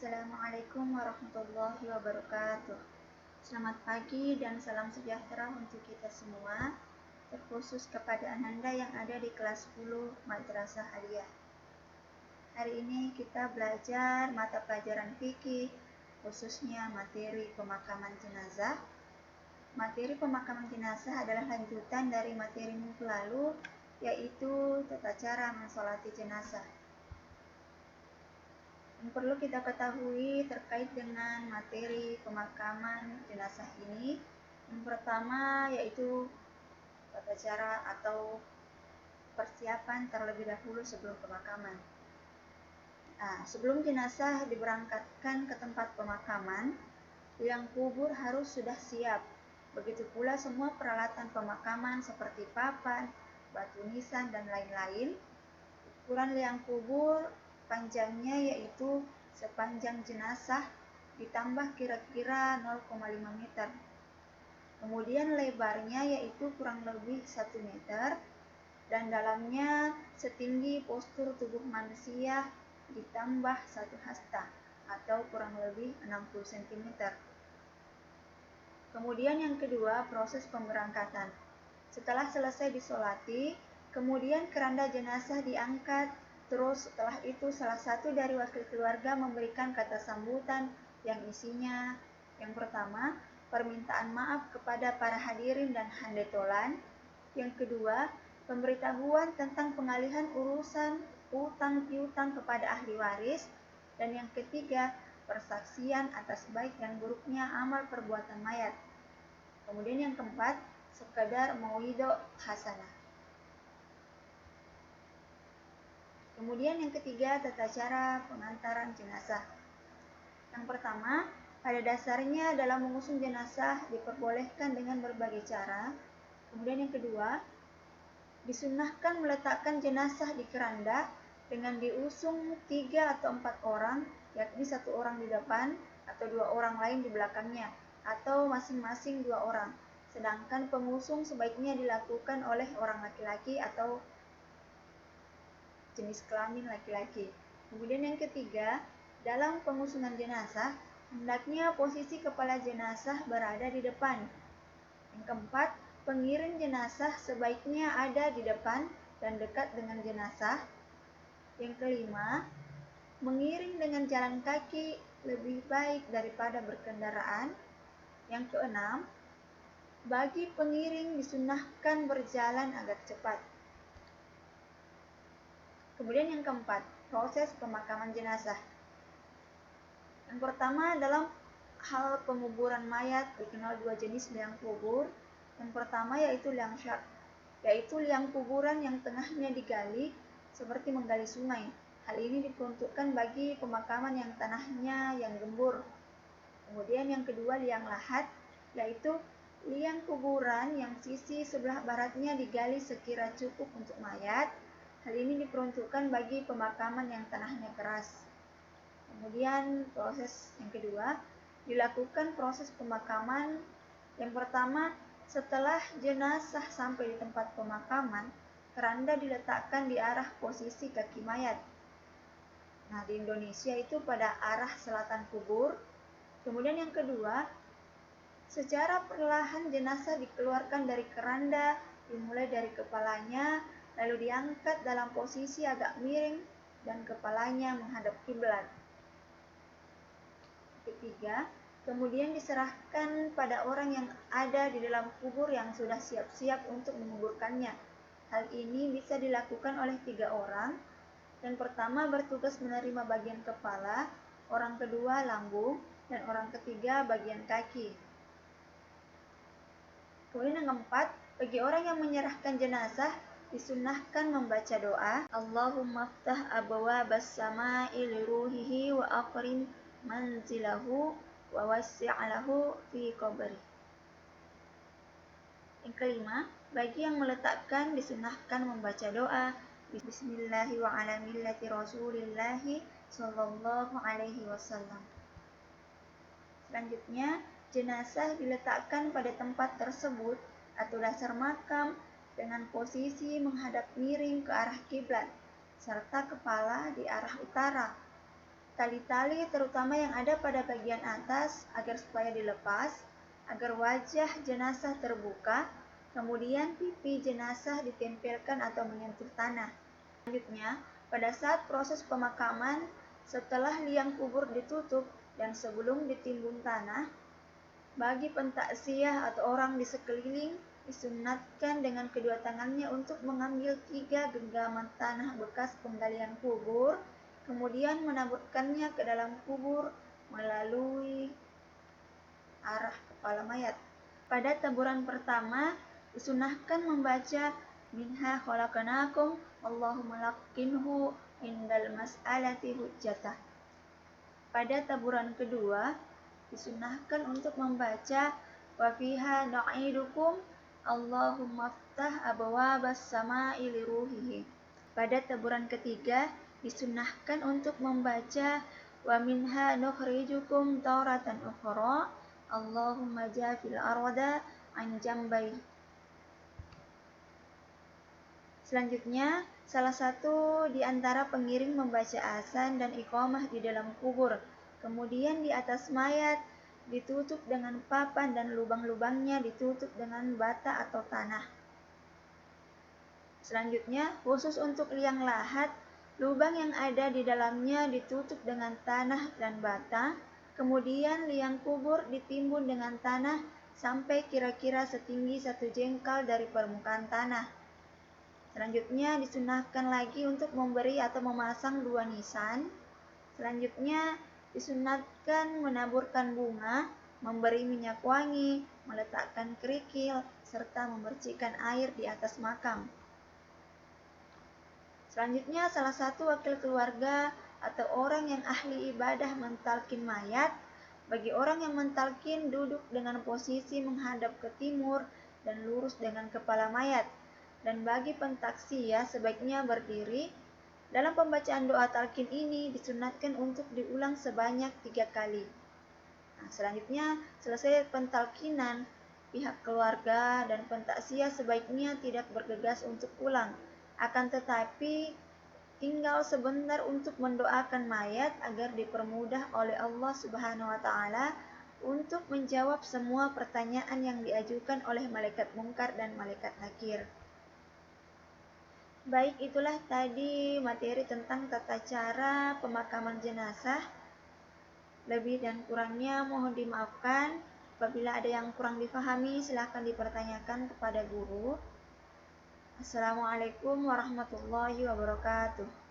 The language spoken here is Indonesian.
Assalamualaikum warahmatullahi wabarakatuh. Selamat pagi dan salam sejahtera untuk kita semua, terkhusus kepada Ananda yang ada di kelas 10 Madrasah Aliyah. Hari ini kita belajar mata pelajaran fikih, khususnya materi pemakaman jenazah. Materi pemakaman jenazah adalah lanjutan dari materi minggu lalu, yaitu tata cara mensolati jenazah. Yang perlu kita ketahui terkait dengan materi pemakaman jenazah ini, yang pertama yaitu tata cara atau persiapan terlebih dahulu sebelum pemakaman. Sebelum jenazah diberangkatkan ke tempat pemakaman, liang kubur harus sudah siap. Begitu pula semua peralatan pemakaman seperti papan, batu nisan, dan lain-lain. Ukuran liang kubur panjangnya yaitu sepanjang jenazah ditambah kira-kira 0,5 meter. Kemudian lebarnya yaitu kurang lebih 1 meter dan dalamnya setinggi postur tubuh manusia ditambah 1 hasta atau kurang lebih 60 cm. Kemudian yang kedua, proses pemberangkatan. Setelah selesai disolati, kemudian keranda jenazah diangkat. Terus setelah itu salah satu dari wakil keluarga memberikan kata sambutan yang isinya yang pertama, permintaan maaf kepada para hadirin dan handetolan. Yang kedua, pemberitahuan tentang pengalihan urusan utang piutang kepada ahli waris. Dan yang ketiga, persaksian atas baik dan buruknya amal perbuatan mayat. Kemudian yang keempat, sekadar mauidho hasanah. Kemudian yang ketiga, tata cara pengantaran jenazah. Yang pertama, pada dasarnya dalam mengusung jenazah diperbolehkan dengan berbagai cara. Kemudian yang kedua, disunnahkan meletakkan jenazah di keranda dengan diusung 3 atau 4 orang, yakni 1 orang di depan atau 2 orang lain di belakangnya, atau masing-masing 2 orang. Sedangkan pengusung sebaiknya dilakukan oleh orang laki-laki atau jenis kelamin laki-laki. Kemudian yang ketiga, dalam pengusungan jenazah, hendaknya posisi kepala jenazah berada di depan. Yang keempat, pengiring jenazah sebaiknya ada di depan dan dekat dengan jenazah. Yang kelima, mengiring dengan jalan kaki lebih baik daripada berkendaraan. Yang keenam, bagi pengiring disunnahkan berjalan agak cepat. Kemudian yang keempat, proses pemakaman jenazah. Yang pertama, dalam hal penguburan mayat dikenal 2 jenis liang kubur. Yang pertama yaitu liang syak, yaitu liang kuburan yang tengahnya digali seperti menggali sungai. Hal ini diperuntukkan bagi pemakaman yang tanahnya yang gembur. Kemudian yang kedua, liang lahat, yaitu liang kuburan yang sisi sebelah baratnya digali sekira cukup untuk mayat. Hal ini diperuntukkan bagi pemakaman yang tanahnya keras. Kemudian proses yang kedua, dilakukan proses pemakaman. Yang pertama, setelah jenazah sampai di tempat pemakaman, keranda diletakkan di arah posisi kaki mayat. Di Indonesia itu pada arah selatan kubur. Kemudian yang kedua, secara perlahan jenazah dikeluarkan dari keranda, dimulai dari kepalanya, lalu diangkat dalam posisi agak miring dan kepalanya menghadap kiblat. Ketiga, kemudian diserahkan pada orang yang ada di dalam kubur yang sudah siap-siap untuk menguburkannya. Hal ini bisa dilakukan oleh 3 orang. Yang pertama bertugas menerima bagian kepala, orang kedua lambung, dan orang ketiga bagian kaki. Kemudian yang keempat, bagi orang yang menyerahkan jenazah disunnahkan membaca doa, Allahumma ftah abwabas sama'i li ruhihi wa aqrim manzilahu wa wassi'lahu fi qabri. Yang kelima, bagi yang meletakkan disunnahkan membaca doa Bismillahi wa ala millati rasulillahi sallallahu alaihi wasallam. Selanjutnya, jenazah diletakkan pada tempat tersebut atau dasar makam dengan posisi menghadap miring ke arah kiblat serta kepala di arah utara. tali-tali terutama yang ada pada bagian atas agar supaya dilepas, agar wajah jenazah terbuka, kemudian pipi jenazah ditempelkan atau menyentuh tanah. Selanjutnya, pada saat proses pemakaman, setelah liang kubur ditutup dan sebelum ditimbun tanah, bagi pentaksiah atau orang di sekeliling disunatkan dengan kedua tangannya untuk mengambil 3 genggaman tanah bekas penggalian kubur, kemudian menaburkannya ke dalam kubur melalui arah kepala mayat. Pada taburan pertama, disunahkan membaca minha khalaqnakum Allahumma laqinhu indal mas'alati hujjatah. Pada taburan kedua, disunahkan untuk membaca wa fiha na'idukum Allahumma ftah abwabas sama'i liruhihi. Pada taburan ketiga, disunahkan untuk membaca wa minha nukhrijukum taratan ukhra Allahumma jafil arda an jambai. Selanjutnya, salah satu di antara pengiring membaca azan dan iqamah di dalam kubur. Kemudian di atas mayat ditutup dengan papan dan lubang-lubangnya ditutup dengan bata atau tanah. Selanjutnya, khusus untuk liang lahat, lubang yang ada di dalamnya ditutup dengan tanah dan bata. Kemudian liang kubur ditimbun dengan tanah sampai kira-kira setinggi 1 jengkal dari permukaan tanah. Selanjutnya disunahkan lagi untuk memberi atau memasang 2 nisan. Selanjutnya disunatkan menaburkan bunga, memberi minyak wangi, meletakkan kerikil, serta memercikkan air di atas makam. Selanjutnya salah satu wakil keluarga atau orang yang ahli ibadah mentalkin mayat. Bagi orang yang mentalkin duduk dengan posisi menghadap ke timur dan lurus dengan kepala mayat. Dan bagi pentaksiah sebaiknya berdiri. Dalam pembacaan doa talqin ini disunatkan untuk diulang sebanyak 3 kali. Selanjutnya, selesai pentalkinan, pihak keluarga dan pentaksiah sebaiknya tidak bergegas untuk pulang. Akan tetapi, tinggal sebentar untuk mendoakan mayat agar dipermudah oleh Allah Subhanahu wa Ta'ala untuk menjawab semua pertanyaan yang diajukan oleh malaikat mungkar dan malaikat nakir. Baik, itulah tadi materi tentang tata cara pemakaman jenazah. Lebih dan kurangnya mohon dimaafkan. Apabila ada yang kurang difahami, silahkan dipertanyakan kepada guru. Assalamualaikum warahmatullahi wabarakatuh.